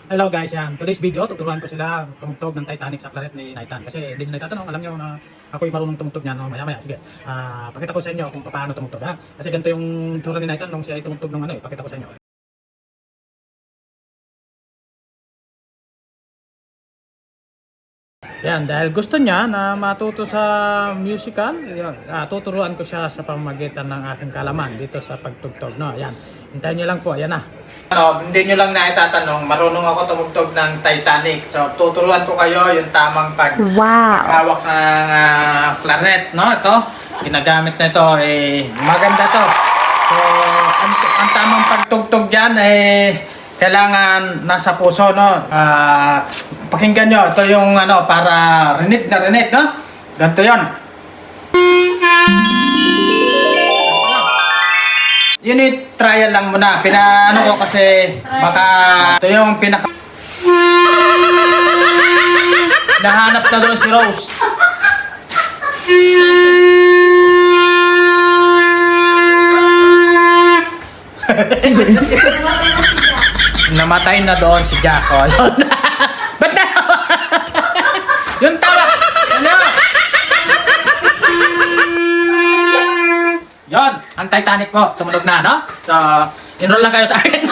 Hello guys, yan. Today's video, tuturuan ko sila tumugtog ng Titanic sa claret ni Naitan. Kasi hindi nyo nagtatanong, alam nyo na ako'y marunong tumugtog niyan. No? Maya-maya, sige. Pakita ko sa inyo kung paano tumugtog. Ha? Kasi ganito yung tsura ni Naitan nung siya ay tumugtog ng ano eh. Pakita ko sa inyo. Yan, dahil gusto niya na matuto sa musical, tuturuan ko siya sa pamamagitan ng aking kalaman dito sa pagtugtog. No? Yan, hintayin nyo lang po, ayan na. Hindi nyo lang na itatanong, marunong ako tumugtog ng Titanic. So, tuturuan ko kayo yung tamang paghawak ng clarinet. No? Ito, ginagamit na ito, maganda to. So, ang tamang pagtugtog dyan, kailangan nasa puso, no? Pakinggan nyo, ito yung ano, para rinig na rinig, no? Ganito yun. Unit trial lang muna. Pinaano ko kasi baka ito yung pinaka nahanap na doon si Rose. Namatay na doon si Jacko. Ba't na? Yung tawa! Ano? Yon, ang Titanic po. Tumunog na, no? So, enroll lang kayo sa akin.